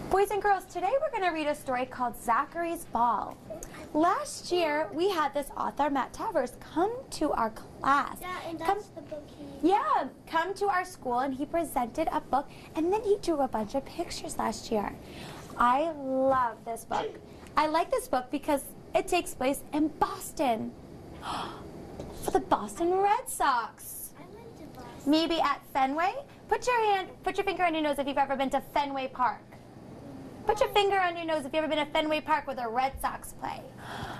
Boys and girls, today we're going to read a story called Zachary's Ball. Last year, we had this author, Matt Tavers, come to our class. Yeah, and that's the book come to our school, and he presented a book, and then he drew a bunch of pictures last year. I love this book. I like this book because it takes place in Boston for the Boston Red Sox. I went to Boston. Maybe at Fenway. Put your finger on your nose if you've ever been to Fenway Park. Put your finger on your nose if you've ever been to Fenway Park where the Red Sox play.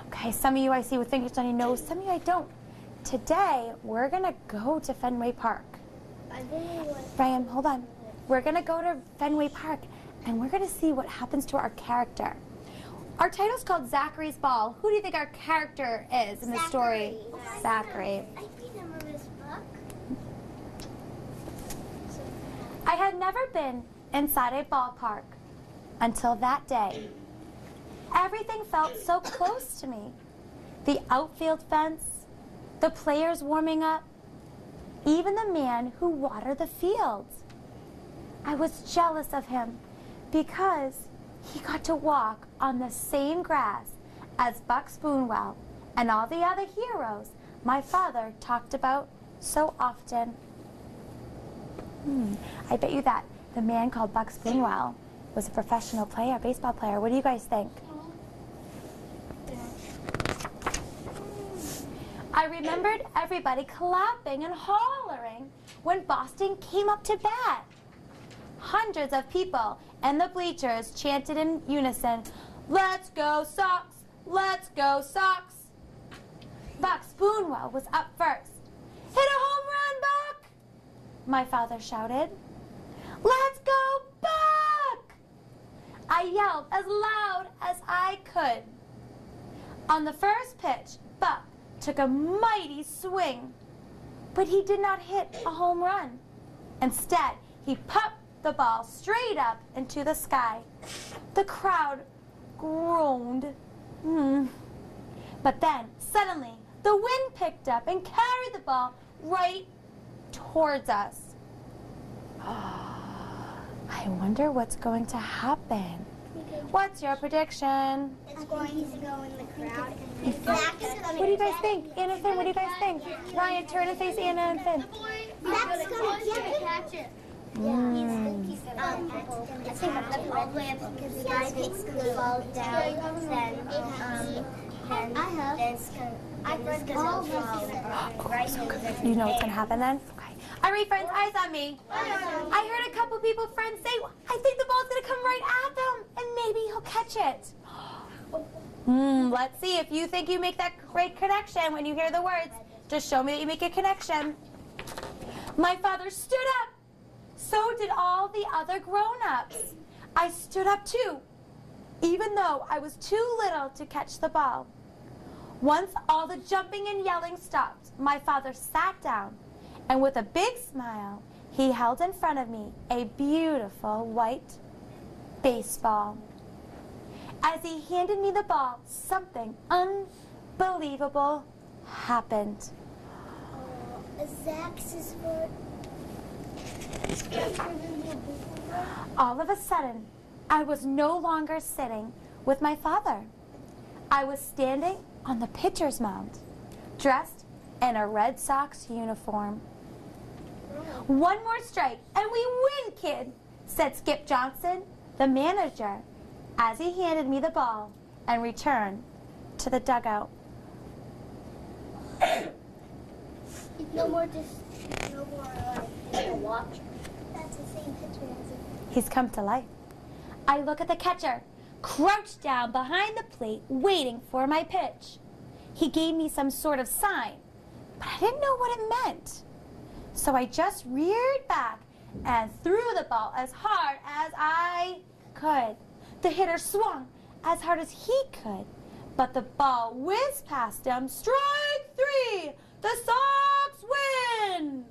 Okay, some of you I see with fingers on your nose, some of you I don't. Today, we're going to go to Fenway Park. Brian, hold on. We're going to go to Fenway Park, and we're going to see what happens to our character. Our title's called Zachary's Ball. Who do you think our character is in the story? Zachary. I remember this book. I had never been inside a ballpark until that day. Everything felt so close to me. The outfield fence, the players warming up, even the man who watered the fields. I was jealous of him because he got to walk on the same grass as Buck Spoonwell and all the other heroes my father talked about so often. I bet you that the man called Buck Spoonwell was a professional player, baseball player. What do you guys think? I remembered everybody clapping and hollering when Boston came up to bat. Hundreds of people in the bleachers chanted in unison, "Let's go Sox! Let's go Sox!" Buck Spoonwell was up first. "Hit a home run, Buck!" my father shouted. "Let's go Buck!" I yelled as loud as I could. On the first pitch, Buck took a mighty swing, but he did not hit a home run. Instead, he popped the ball straight up into the sky. The crowd groaned. But then, suddenly, the wind picked up and carried the ball right towards us. I wonder what's going to happen. What's your prediction? It's going to go in the crowd. What do you guys think? Anna and Finn, what do you guys think? Ryan, turn and face Anna and Finn. That's going to catch it. It's going to go all the way up because the guy takes the ball down, then it's going to fall right in the You know what's going to happen then? Okay. All right, friends, eyes on me. I heard a couple people, friends, say, I think the ball's going to come right at them, and maybe he'll catch it. Let's see if you think you make that great connection when you hear the words. Just show me that you make a connection. My father stood up. So did all the other grown-ups. I stood up too, even though I was too little to catch the ball. Once all the jumping and yelling stopped, my father sat down, and with a big smile, he held in front of me a beautiful white baseball. As he handed me the ball, something unbelievable happened. Zach's for... All of a sudden, I was no longer sitting with my father. I was standing on the pitcher's mound, dressed in a Red Sox uniform. "One more strike and we win, kid," said Skip Johnson, the manager, as he handed me the ball and returned to the dugout. No more watch. That's the same picture as it. He's come to life. I look at the catcher, crouched down behind the plate, waiting for my pitch. He gave me some sort of sign, but I didn't know what it meant. So I just reared back and threw the ball as hard as I could. The hitter swung as hard as he could, but the ball whizzed past him. Strike three! The Sox win!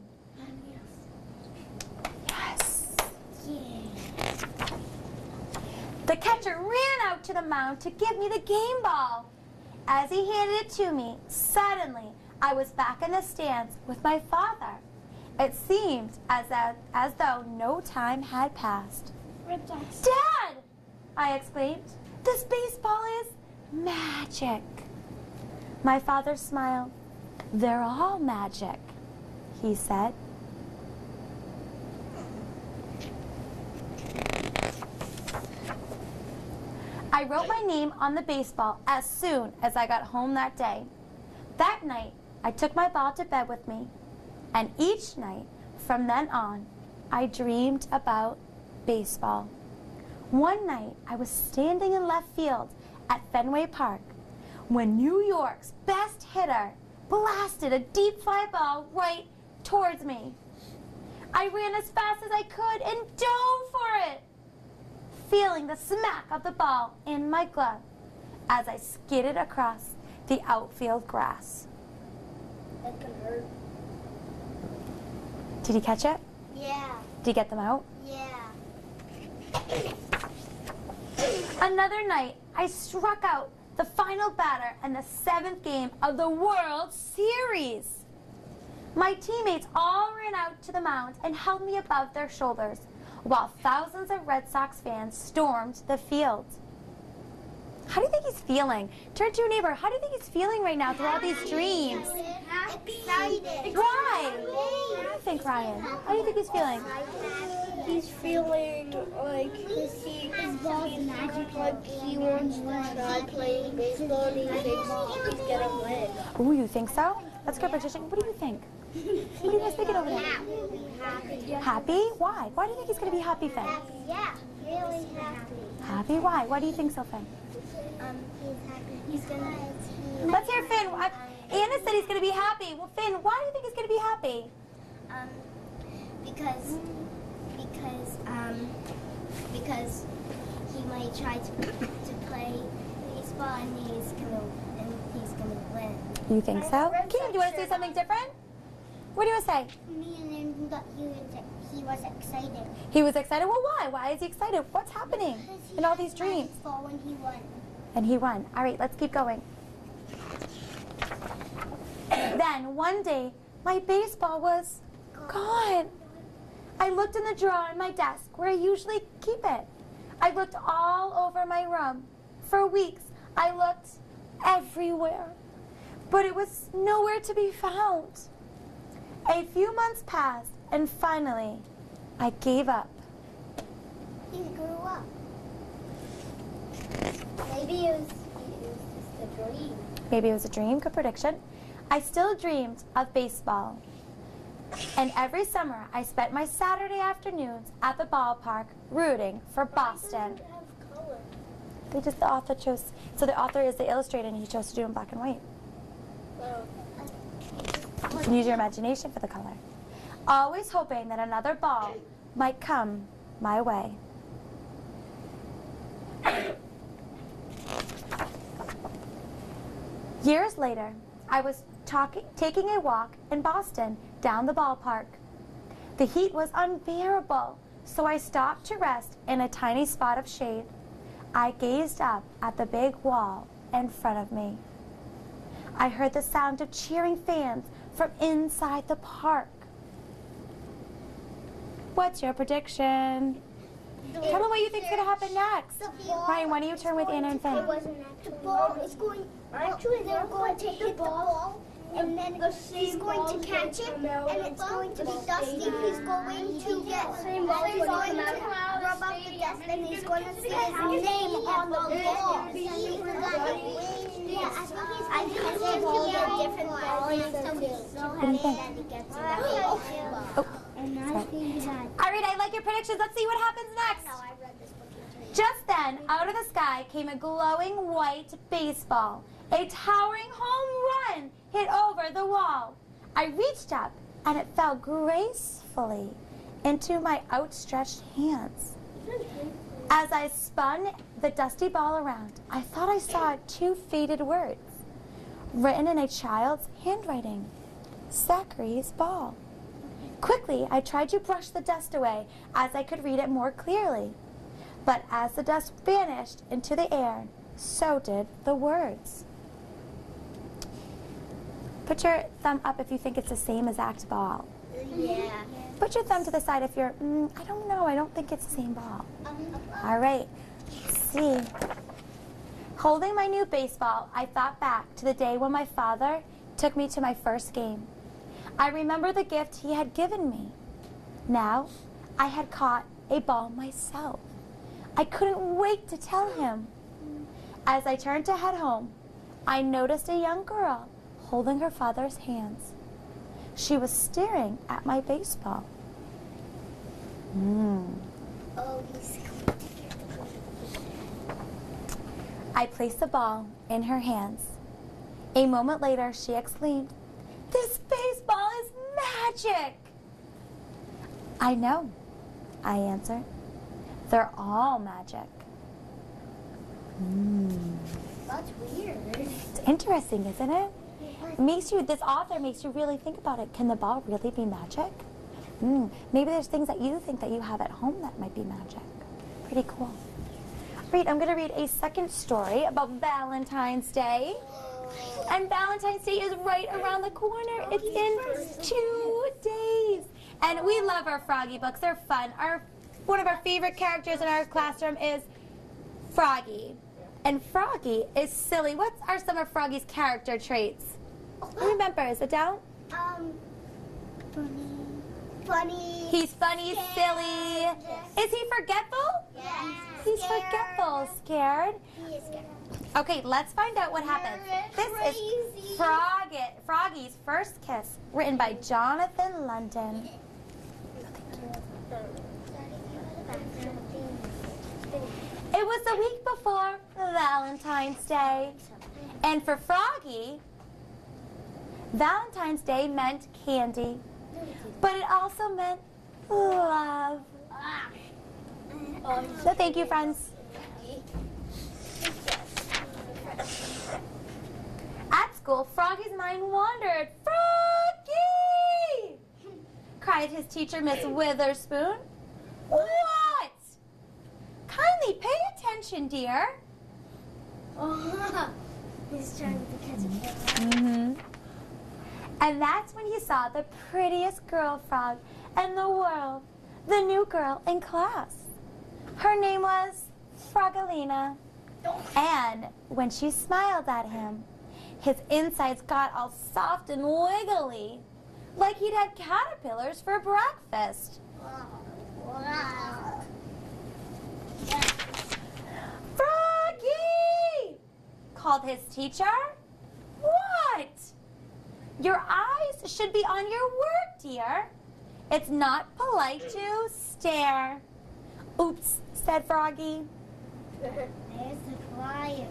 Yes. The catcher ran out to the mound to give me the game ball. As he handed it to me, suddenly I was back in the stands with my father. It seemed as though no time had passed. Red Sox. Dad! I exclaimed. This baseball is magic. My father smiled. They're all magic, he said. I wrote my name on the baseball as soon as I got home that day. That night, I took my ball to bed with me, and each night from then on, I dreamed about baseball. One night, I was standing in left field at Fenway Park when New York's best hitter blasted a deep fly ball right towards me. I ran as fast as I could and dove for it, feeling the smack of the ball in my glove as I skidded across the outfield grass. That can hurt. Did you catch it? Yeah. Did you get them out? Yeah. Another night, I struck out the final batter in the 7th game of the World Series. My teammates all ran out to the mound and held me above their shoulders, while thousands of Red Sox fans stormed the field. How do you think he's feeling? Turn to your neighbor. How do you think he's feeling right now through all these dreams? Excited. Why? What do you think, Ryan? How do you think he's feeling? He's feeling like he wants to try playing baseball and he thinks he's gonna win. Oh, you think so? Let's go, Patricia. What do you think? What are you guys thinking over there? Happy? Why? Why do you think he's going to be happy, Finn? Yeah, really happy. Happy? Why? Why do you think so, Finn? He's happy. He's gonna. Let's hear Finn. Anna said he's going to be happy. Well, Finn, why do you think he's going to be happy? Because he might try to play baseball and he's gonna win. You think so? Kim, do you want to say something different? What do you want to say? Me and him got he was excited. He was excited? Well, why? Why is he excited? What's happening in all these dreams? When he won. And he won. All right, let's keep going. Then, one day, my baseball was gone. I looked in the drawer in my desk where I usually keep it. I looked all over my room. For weeks, I looked everywhere, but it was nowhere to be found. A few months passed, and finally, I gave up. He grew up. Maybe it was just a dream. Maybe it was a dream. Good prediction. I still dreamed of baseball. And every summer, I spent my Saturday afternoons at the ballpark rooting for Boston. The author chose, so the author is the illustrator and he chose to do it in black and white. You can use your imagination for the color. Always hoping that another ball might come my way. Years later, I was taking a walk in Boston down the ballpark. The heat was unbearable, so I stopped to rest in a tiny spot of shade. I gazed up at the big wall in front of me. I heard the sound of cheering fans from inside the park. What's your prediction? Tell me what you think is going to happen next. Ryan, why don't you turn with Anna and Finn? The ball is going. Actually, they're going to hit the ball, and then he's going to catch it, and it's going to be dusty. He's going to get. He's going to rub up the dust, and he's going to see his name on the ball. Yeah, I think it's going to be a different ball, and it's going to be so heavy that he gets it out. All right, I like your predictions. Let's see what happens next. Just then, out of the sky came a glowing white baseball. A towering home run hit over the wall. I reached up, and it fell gracefully into my outstretched hands. As I spun the dusty ball around, I thought I saw 2 faded words written in a child's handwriting. Zachary's ball. Quickly, I tried to brush the dust away as I could read it more clearly. But as the dust vanished into the air, so did the words. Put your thumb up if you think it's the same exact ball. Yeah. Put your thumb to the side if you're, I don't know, I don't think it's the same ball. All right. see. Holding my new baseball, I thought back to the day when my father took me to my first game. I remember the gift he had given me. Now, I had caught a ball myself. I couldn't wait to tell him. As I turned to head home, I noticed a young girl holding her father's hands. She was staring at my baseball. Oh, he's I placed the ball in her hands. A moment later, she exclaimed, "This baseball is magic!" "I know," I answered. "They're all magic." That's weird. It's interesting, isn't it? This author makes you really think about it. Can the ball really be magic? Maybe there's things that you think that you have at home that might be magic. Pretty cool. Great, I'm going to read a second story about Valentine's Day. And Valentine's Day is right around the corner. It's in 2 days. And we love our Froggy books. They're fun. One of our favorite characters in our classroom is Froggy. And Froggy is silly. What are some of Froggy's character traits? Who remembers? Adele? Funny. He's funny, silly. Is he forgetful? Yes. He's forgetful, scared. He is scared. Okay, let's find out what happens. This is Froggy's First Kiss, written by Jonathan London. It was the week before Valentine's Day. And for Froggy, Valentine's Day meant candy. But it also meant love. So thank you, friends. At school, Froggy's mind wandered. "Froggy!" cried his teacher, Miss Witherspoon. "What?" "Kindly pay attention, dear." He's trying to catch a camera. And that's when he saw the prettiest girl frog in the world, the new girl in class. Her name was Frogolina. And when she smiled at him, his insides got all soft and wiggly, like he'd had caterpillars for breakfast. Wow. "Froggy!" called his teacher. "What?" "Your eyes should be on your work, dear. It's not polite to stare." "Oops," said Froggy. There's the flyer.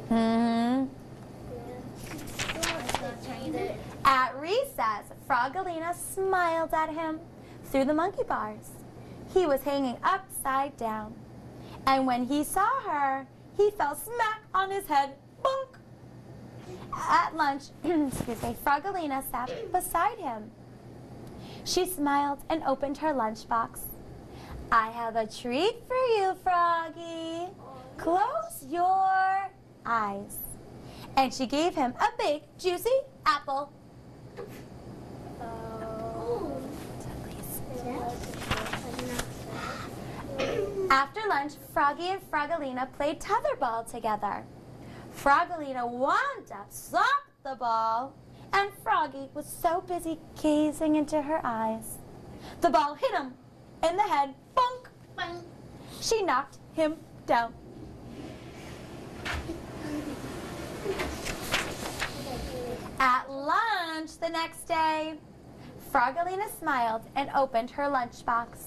At recess, Frogolina smiled at him through the monkey bars. He was hanging upside down. And when he saw her, he fell smack on his head. Bonk! At lunch, Frogolina sat beside him. She smiled and opened her lunchbox. "I have a treat for you, Froggy. Close your eyes." And she gave him a big, juicy apple. After lunch, Froggy and Frogolina played tetherball together. Frogolina wound up, socked the ball, and Froggy was so busy gazing into her eyes. The ball hit him in the head. Bonk! Bang. She knocked him down. At lunch the next day, Frogolina smiled and opened her lunchbox.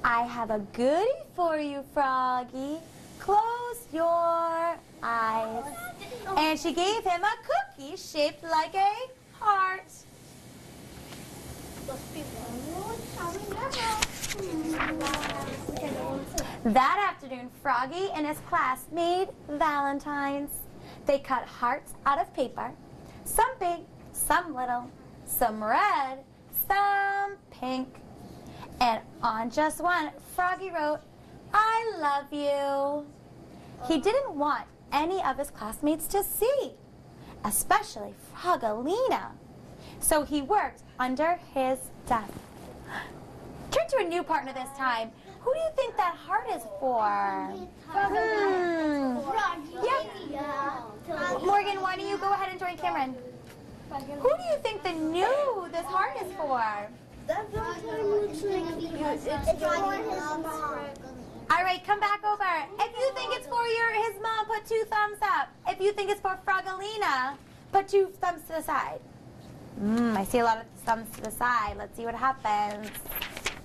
"I have a goodie for you, Froggy. Close your eyes." And she gave him a cookie shaped like a heart. That afternoon, Froggy and his class made valentines. They cut hearts out of paper, some big, some little, some red, some pink. And on just one, Froggy wrote, "I love you." He didn't want any of his classmates to see, especially Frogolina. So he worked under his desk. Turn to a new partner this time. Who do you think that heart is for? and Cameron. Who do you think this heart is for? That looks like it's for his mom. All right, come back over. If you think it's for his mom, put 2 thumbs up. If you think it's for Frogolina, put 2 thumbs to the side. I see a lot of thumbs to the side. Let's see what happens.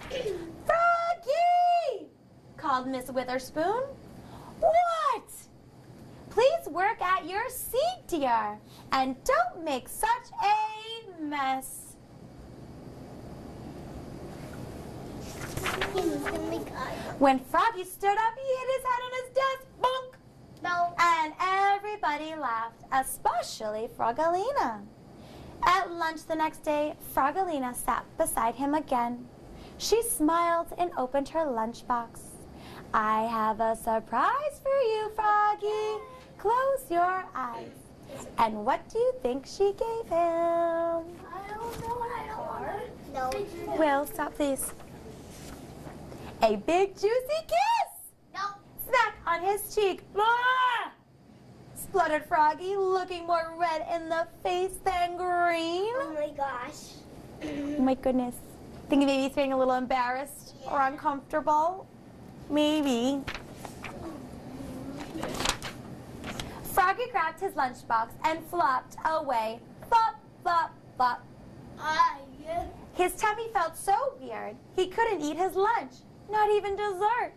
Froggy! Called Miss Witherspoon. What? Please work at your seat, dear, and don't make such a mess. When Froggy stood up, he hit his head on his desk. Bonk! No. And everybody laughed, especially Frogolina. At lunch the next day, Frogolina sat beside him again. She smiled and opened her lunchbox. I have a surprise for you, Froggy. Close your eyes. And what do you think she gave him? I don't know. I don't want to. No. Will, stop please. A big juicy kiss! No. Smack on his cheek. Ah! Spluttered Froggy, looking more red in the face than green. Oh my gosh. Oh my goodness. Think maybe he's feeling a little embarrassed or uncomfortable? Maybe. Froggy grabbed his lunchbox and flopped away. Flop, flop, flop. Yeah. His tummy felt so weird, he couldn't eat his lunch, not even dessert.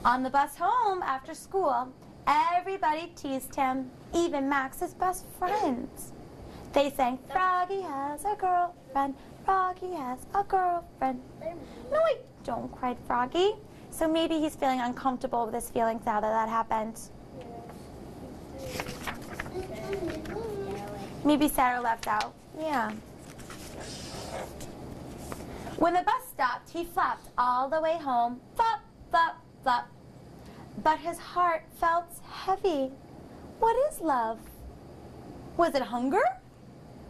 On the bus home after school, everybody teased him, even Max's best friends. They sang, Froggy has a girlfriend, Froggy has a girlfriend. No, I don't, cried Froggy. So maybe he's feeling uncomfortable with his feelings now that happened. Maybe Sarah left out. Yeah. When the bus stopped, he flopped all the way home. Flop, flop, flop. But his heart felt heavy. What is love? Was it hunger?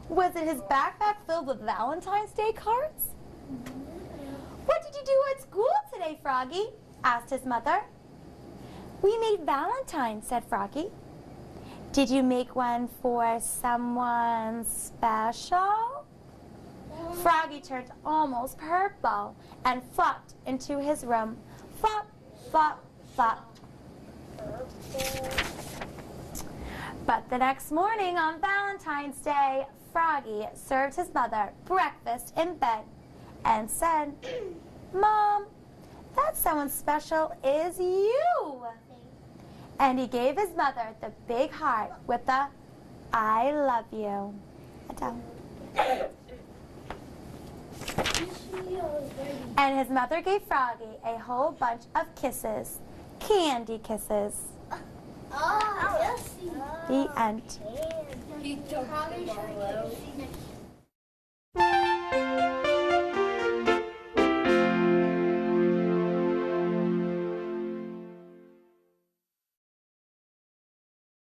Was it his backpack filled with Valentine's Day cards? What did you do at school today, Froggy? Asked his mother. We made Valentines, said Froggy. Did you make one for someone special? Froggy turned almost purple and flopped into his room. Flop, flop, flop. But the next morning on Valentine's Day, Froggy served his mother breakfast in bed and said, Mom, that someone special is you. And he gave his mother the big heart with the I love you. And his mother gave Froggy a whole bunch of kisses, candy kisses. Oh, yes. The end. He